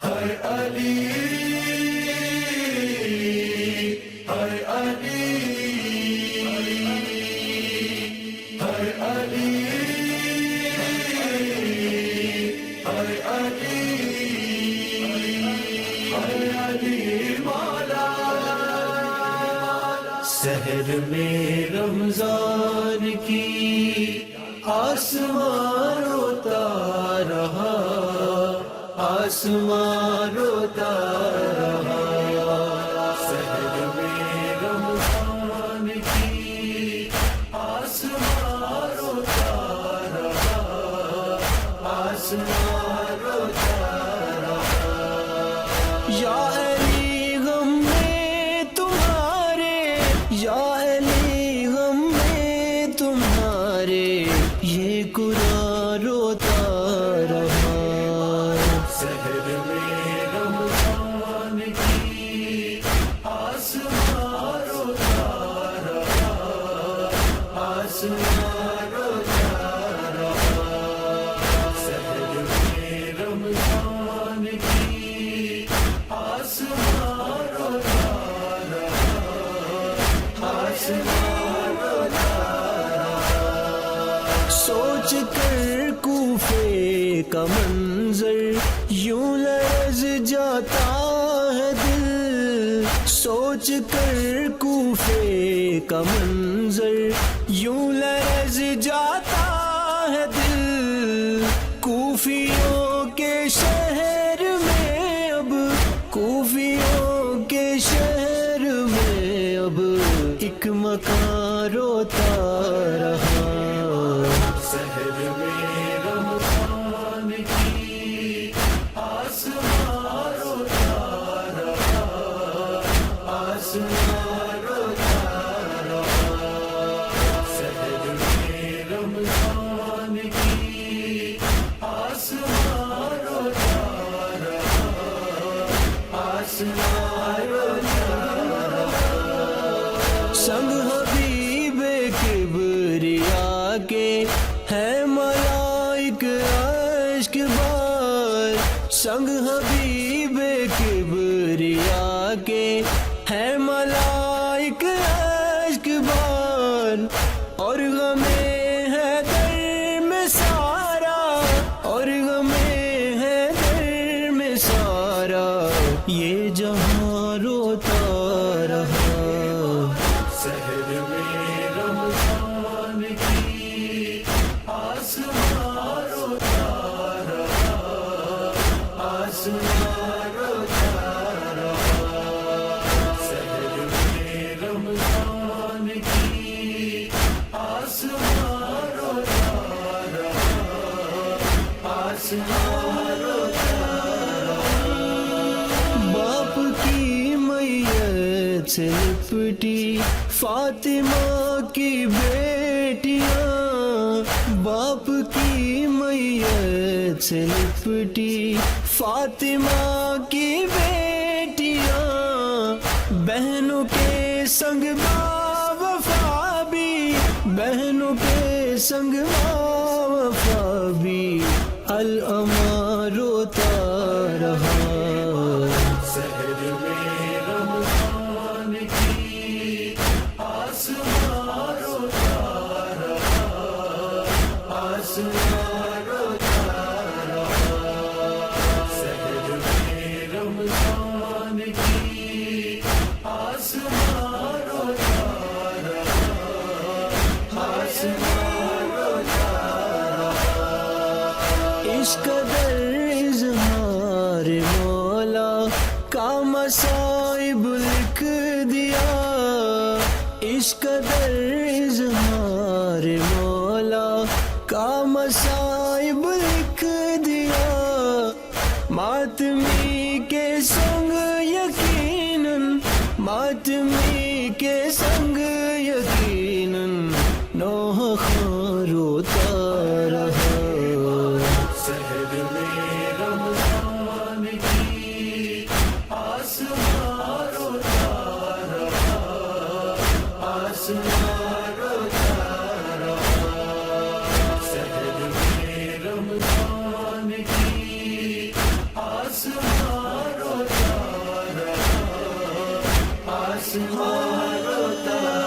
ہائے علی ہائے علی ہائے علی ہائے علی ہائے علی مولا سحر میں رمضان کی آسمان روتا رہا آسمان روتا رہا سحر میں رمضان کی آسمان روتا رہا آسمان روتا رہا یا علی غم میں تمہارے یا علی غم میں تمہارے یہ قرآن روتا رہا سحر میں رمضان کی آسمان روتا رہا آسمان روتا رہا سحر میں رمضان کی آسمان روتا رہا آسمان روتا رہا سوچ کر کوفے کا منظر یوں لرز جاتا ہے دل سوچ کر کوفے کا منظر یوں لرز جاتا ہے دل کوفیوں کے شہر میں اب کوفیوں کے شہر میں اب ایک مکان روتا رہا سحر میں رمضان کی آسمان روتا رہا آسمان روتا رہا سحر میں رمضان کی آسمان روتا رہا آسمان روتا رہا سنگ حبیب کبریا کے ہے ملائک عشق بار سنگ حبیب کبریا کے ہے ملائک عشق بار اور غمیں ہے در میں سارا اور غمیں ہے در میں سارا یہ جہاں روتا رہا سحر میں رمضان کی آسمان روتا رہا آسمان روتا رہا سحر میں رمضان کی آسمان روتا رہا آسمان روتا رہا باپ کی میت سے لپٹی فاطمہ کی بیٹیاں باپ کی میت سے لپٹی فاطمہ کی بیٹیاں بہنوں کے سنگ وفا بھی بہنوں کے سنگ وفا بھی الاما روتا رہا سحر میں رمضان کی آسمان روتا رہا آسمان روتا رہا سحر میں رمضان کی آسمان روتا رہا آسمان روتا رہا عشق در اظہار مولا کا مصائب لکھ دیا عشق در اظہار مولا کا مصائب لکھ دیا ماتمی کے سنگ یقیناً ماتمی کے سنگ یقیناً نوح خان روتا رہا سحر میں رمضان کی آسمان روتا رہا آسمان روتا رہا سحر میں رمضان کی آسمان آسمان روتا